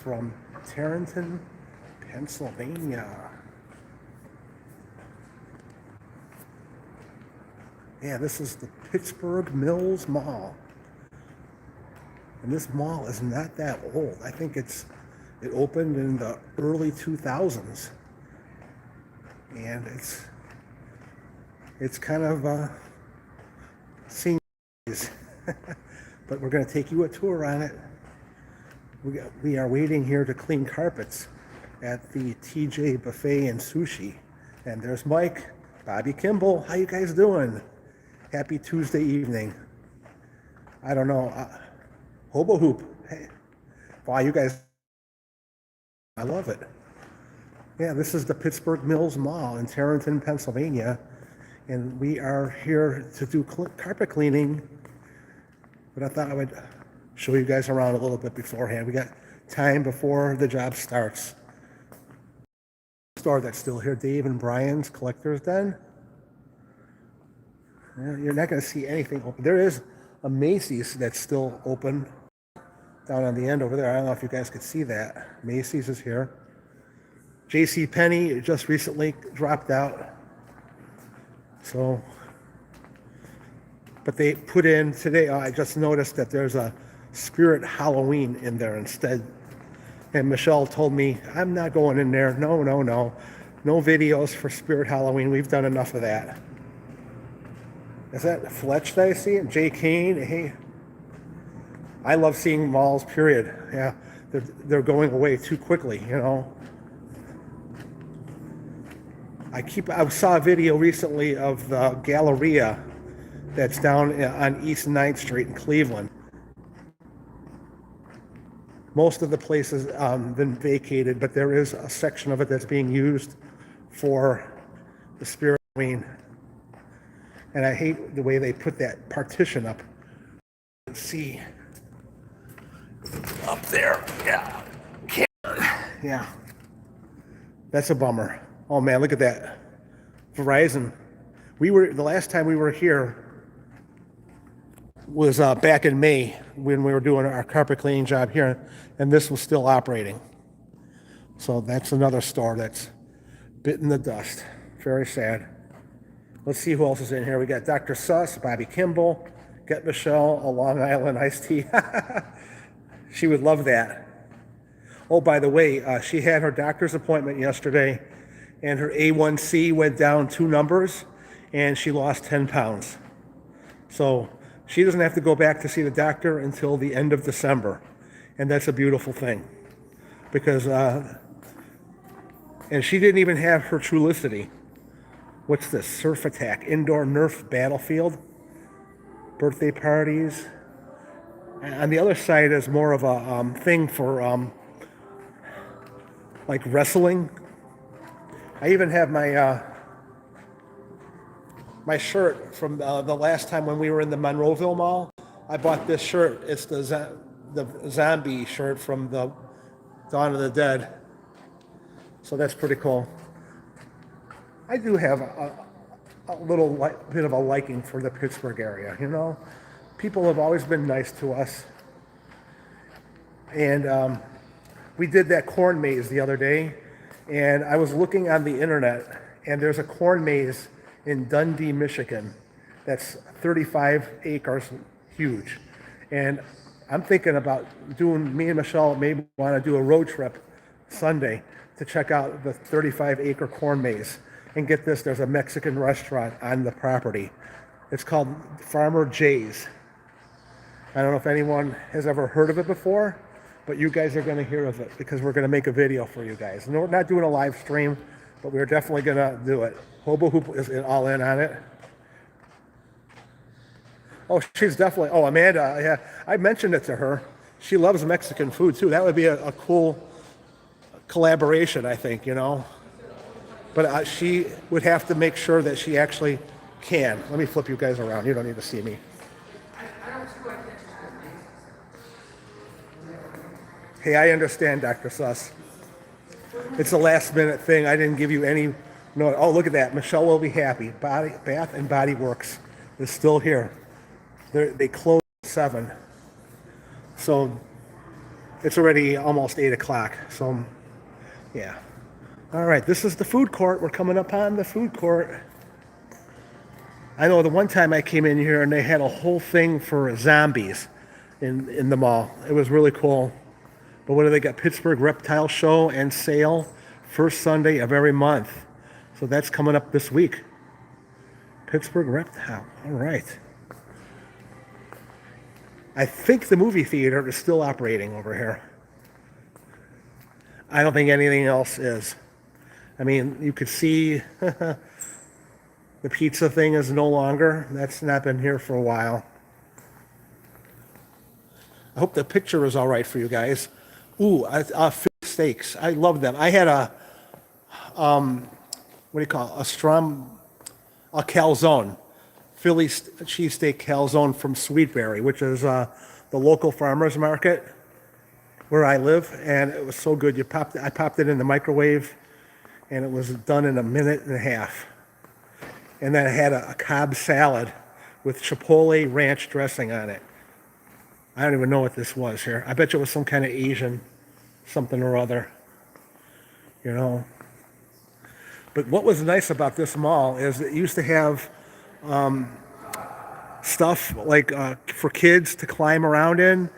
from Tarrenton, Pennsylvania. Yeah, this is the Pittsburgh Mills Mall. And this mall is not that old. I think it opened in the early 2000s. And it's kind of senior days. But we're going to take you a tour on it. We are waiting here to clean carpets at the TJ Buffet and Sushi. And there's Mike, Bobby Kimball. How you guys doing? Happy Tuesday evening. I don't know. Hobo Hoop. Hey. Wow, you guys. I love it. Yeah, this is the Pittsburgh Mills Mall in Tarrenton, Pennsylvania. And we are here to do carpet cleaning. But I thought I would show you guys around a little bit beforehand. We got time before the job starts. Store that's still here, Dave and Brian's Collector's Den. You're not going to see anything open. There is a Macy's that's still open down on the end over there. I don't know if you guys could see that. Macy's is here. JCPenney just recently dropped out. So, but they put in today, I just noticed that there's a Spirit Halloween in there instead. And Michelle told me, I'm not going in there. No. No videos for Spirit Halloween. We've done enough of that. Is that Fletch that I see? Jay Kane? Hey. I love seeing malls, period. Yeah, they're going away too quickly, you know. I saw a video recently of the Galleria that's down on East 9th Street in Cleveland. Most of the place has been vacated, but there is a section of it that's being used for the Spirit Halloween. And I hate the way they put that partition up. Let's see. Up there. Yeah. Yeah. That's a bummer. Oh man, look at that. Verizon. The last time we were here was back in May when we were doing our carpet cleaning job here, and this was still operating. So that's another store that's bitten the dust. Very sad. Let's see who else is in here. We got Dr. Suss, Bobby Kimball, Get Michelle, a Long Island iced tea. She would love that. Oh, by the way, she had her doctor's appointment yesterday, and her A1C went down 2 numbers, and she lost 10 pounds. So she doesn't have to go back to see the doctor until the end of December. And that's a beautiful thing. Because, and she didn't even have her Trulicity. What's this? Surf Attack, Indoor Nerf Battlefield, birthday parties. And on the other side is more of a thing for like wrestling. I even have my my shirt from the last time when we were in the Monroeville Mall. I bought this shirt. It's the zombie shirt from the Dawn of the Dead. So that's pretty cool. I do have a little bit of a liking for the Pittsburgh area, you know. People have always been nice to us. And we did that corn maze the other day, and I was looking on the internet, and there's a corn maze in Dundee, Michigan that's 35 acres huge. And I'm thinking about me and Michelle maybe want to do a road trip Sunday to check out the 35-acre corn maze. And get this, there's a Mexican restaurant on the property. It's called Farmer Jay's. I don't know if anyone has ever heard of it before, but you guys are going to hear of it because we're going to make a video for you guys. And we're not doing a live stream, but we're definitely going to do it. Hobo Hoop is all in on it. Oh, she's definitely, Amanda, yeah, I mentioned it to her. She loves Mexican food too. That would be a cool collaboration, I think, you know. But she would have to make sure that she actually can. Let me flip you guys around. You don't need to see me. Hey, I understand, Dr. Suss. It's a last minute thing. I didn't give you any. No. Oh, look at that. Michelle will be happy. Bath and Body Works is still here. They closed at 7. So It's already almost 8 o'clock, so yeah. All right, this is the food court. We're coming up on the food court. I know the one time I came in here and they had a whole thing for zombies in the mall. It was really cool. But what do they got? Pittsburgh Reptile Show and Sale, first Sunday of every month. So that's coming up this week. Pittsburgh Reptile. All right. I think the movie theater is still operating over here. I don't think anything else is. I mean, you could see the pizza thing is no longer. That's not been here for a while. I hope the picture is all right for you guys. Ooh, fish steaks. I love them. I had a, what do you call it? A calzone. Philly cheesesteak calzone from Sweetberry, which is the local farmer's market where I live. And it was so good. I popped it in the microwave, and it was done in a minute and a half. And then I had a Cobb salad with Chipotle ranch dressing on it. I don't even know what this was here. I bet you it was some kind of Asian something or other, you know. But what was nice about this mall is it used to have stuff like for kids to climb around in,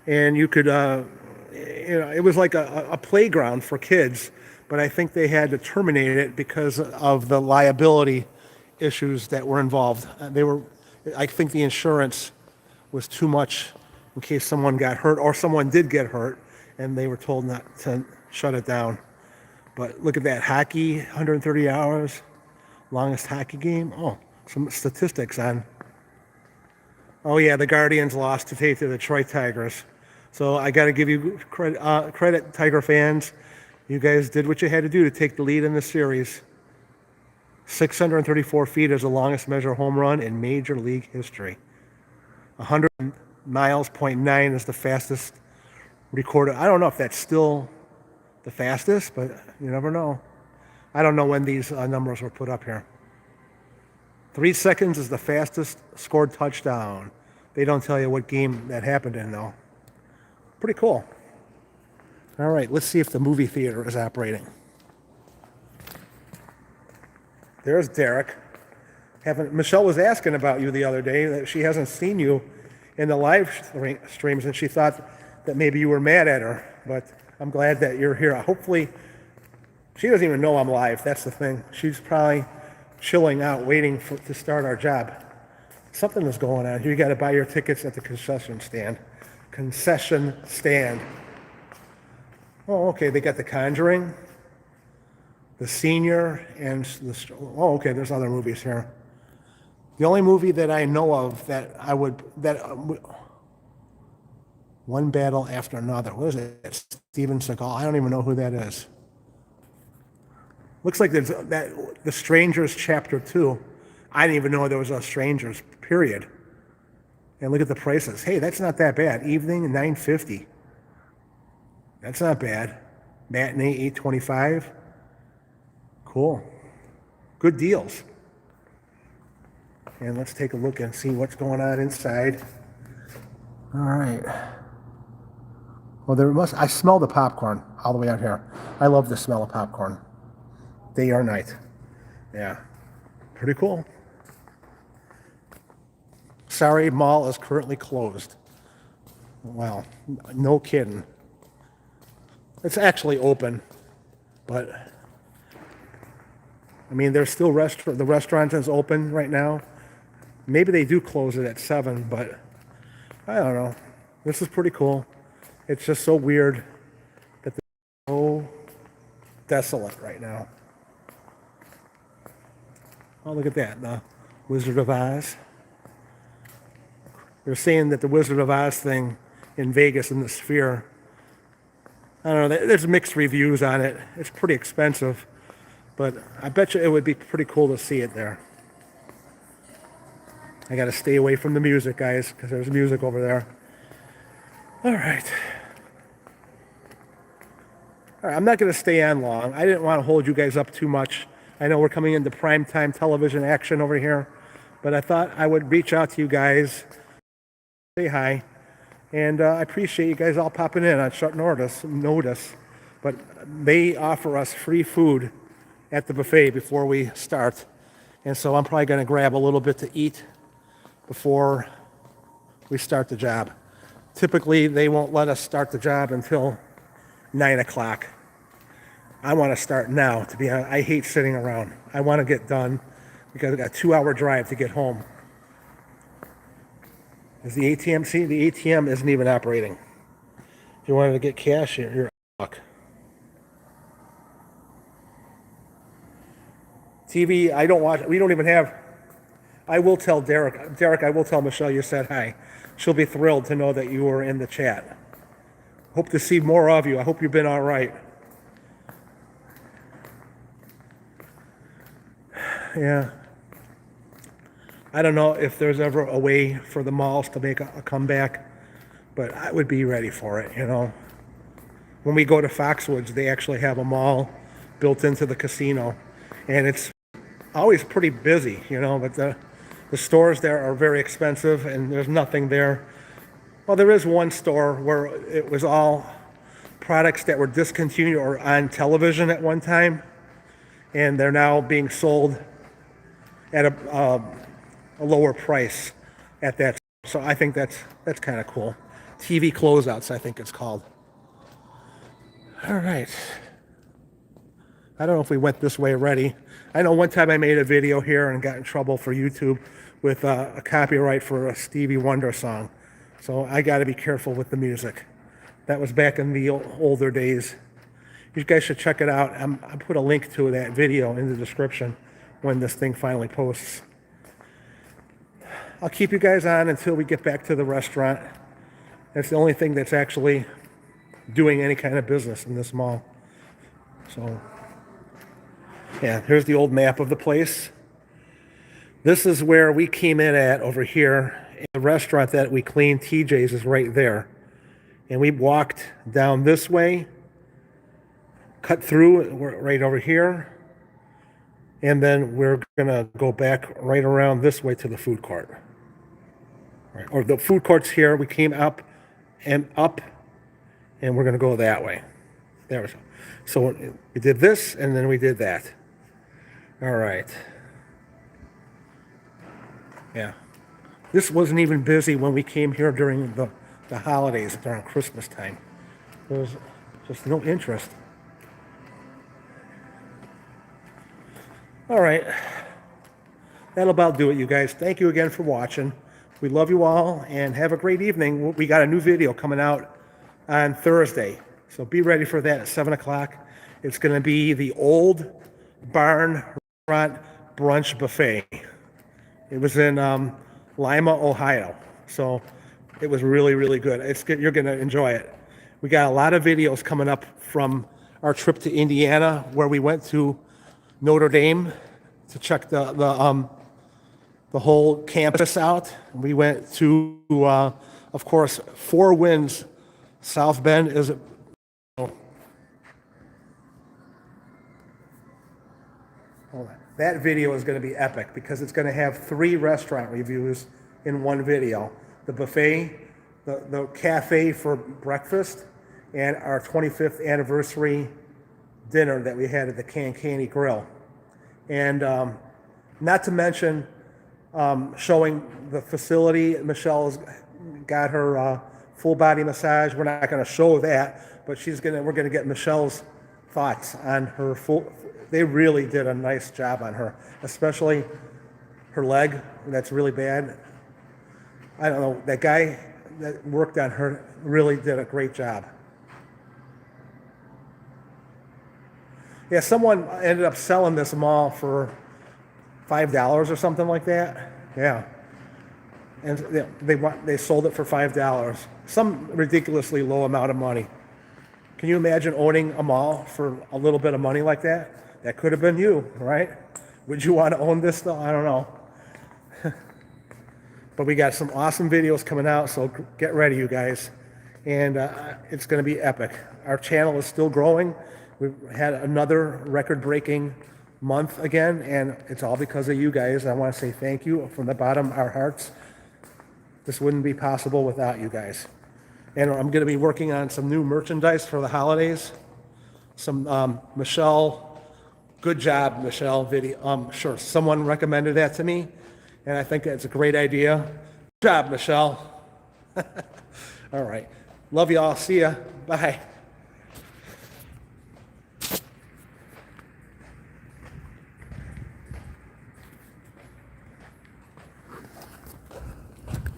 and you could, it was like a playground for kids. But I think they had to terminate it because of the liability issues that were involved. I think the insurance was too much in case someone got hurt or someone did get hurt, and they were told not to shut it down. But look at that, hockey, 130 hours, longest hockey game. Oh, some statistics on. Oh yeah, the Guardians lost today to the Detroit Tigers. So I got to give you credit, Tiger fans. You guys did what you had to do to take the lead in the series. 634 feet is the longest measure home run in Major League history. 100 miles, .9 is the fastest recorded. I don't know if that's still the fastest, but you never know. I don't know when these numbers were put up here. 3 seconds is the fastest scored touchdown. They don't tell you what game that happened in, though. Pretty cool. All right, let's see if the movie theater is operating. There's Derek. Michelle was asking about you the other day, that she hasn't seen you in the live streams, and she thought that maybe you were mad at her. But I'm glad that you're here. Hopefully, she doesn't even know I'm live. That's the thing. She's probably chilling out, waiting to start our job. Something is going on here. You got to buy your tickets at the concession stand. Concession stand. Oh, okay. They got The Conjuring, The Senior, and oh, okay. There's other movies here. The only movie that I know of One Battle After Another. What is it? Steven Seagal. I don't even know who that is. Looks like there's The Strangers Chapter 2. I didn't even know there was a Strangers, period. And look at the prices. Hey, that's not that bad. Evening, $9.50. That's not bad. Matinee, $8.25. Cool. Good deals. And let's take a look and see what's going on inside. All right. Well, I smell the popcorn all the way out here. I love the smell of popcorn. Day or night. Yeah. Pretty cool. Sorry, mall is currently closed. Wow. No kidding. It's actually open, but I mean, there's still the restaurant is open right now. Maybe they do close it at 7, but I don't know. This is pretty cool. It's just so weird that it's so desolate right now. Oh, look at that, the Wizard of Oz. They're saying that the Wizard of Oz thing in Vegas in the Sphere, I don't know, there's mixed reviews on it. It's pretty expensive, but I bet you it would be pretty cool to see it there. I got to stay away from the music, guys, because there's music over there. All right. All right, I'm not going to stay on long. I didn't want to hold you guys up too much. I know we're coming into primetime television action over here, but I thought I would reach out to you guys, say hi, And I appreciate you guys all popping in on short notice. But they offer us free food at the buffet before we start. And so I'm probably going to grab a little bit to eat before we start the job. Typically, they won't let us start the job until 9 o'clock. I want to start now, to be honest. I hate sitting around. I want to get done because I got a 2-hour drive to get home. Is the ATM? See, the ATM isn't even operating. If you wanted to get cash, you're fuck. TV, I don't watch. We don't even have. I will tell Derek. Derek, I will tell Michelle you said hi. She'll be thrilled to know that you were in the chat. Hope to see more of you. I hope you've been all right. Yeah. I don't know if there's ever a way for the malls to make a comeback, but I would be ready for it, you know. When we go to Foxwoods, they actually have a mall built into the casino, and it's always pretty busy, you know, but the stores there are very expensive, and there's nothing there. Well, there is one store where it was all products that were discontinued or on television at one time, and they're now being sold at a lower price at that. So I think that's kind of cool. TV closeouts, I think it's called. All right. I don't know if we went this way already. I know one time I made a video here and got in trouble for YouTube with a copyright for a Stevie Wonder song. So I got to be careful with the music. That was back in the older days. You guys should check it out. I put a link to that video in the description when this thing finally posts. I'll keep you guys on until we get back to the restaurant. That's the only thing that's actually doing any kind of business in this mall. So, yeah, here's the old map of the place. This is where we came in at over here. The restaurant that we cleaned, TJ's, is right there. And we walked down this way, cut through right over here, and then we're gonna go back right around this way to the food court. Right. Or the food court's here. We came up, and we're gonna go that way. There we go. So we did this, and then we did that. All right. Yeah. This wasn't even busy when we came here during the holidays, during Christmas time. There was just no interest. All right. That'll about do it, you guys. Thank you again for watching. We love you all, and have a great evening. We got a new video coming out on Thursday, so be ready for that at 7 o'clock. It's going to be the Old Barn Restaurant Brunch Buffet. It was in Lima, Ohio, so it was really, really good. You're going to enjoy it. We got a lot of videos coming up from our trip to Indiana, where we went to Notre Dame to check the whole campus out. We went to, of course, Four Winds. South Bend is. That video is going to be epic because it's going to have 3 restaurant reviews in one video: the buffet, the cafe for breakfast, and our 25th anniversary dinner that we had at the Cancanny Grill. And not to mention showing the facility. Michelle's got her full body massage. We're not going to show that, but we're going to get Michelle's thoughts on her full. They really did a nice job on her, especially her leg. That's really bad. I don't know. That guy that worked on her really did a great job. Yeah, someone ended up selling this mall for $5 or something like that. Yeah, and they sold it for $5. Some ridiculously low amount of money. Can you imagine owning a mall for a little bit of money like that? That could have been you, right? Would you want to own this though? I don't know. But we got some awesome videos coming out, so get ready, you guys. And it's going to be epic. Our channel is still growing. We've had another record-breaking month again, and it's all because of you guys. I want to say thank you from the bottom of our hearts. This wouldn't be possible without you guys. And I'm going to be working on some new merchandise for the holidays. Some Michelle, good job, Michelle video. Sure, someone recommended that to me, and I think that's a great idea. Good job, Michelle. All right. Love you all. See ya. Bye.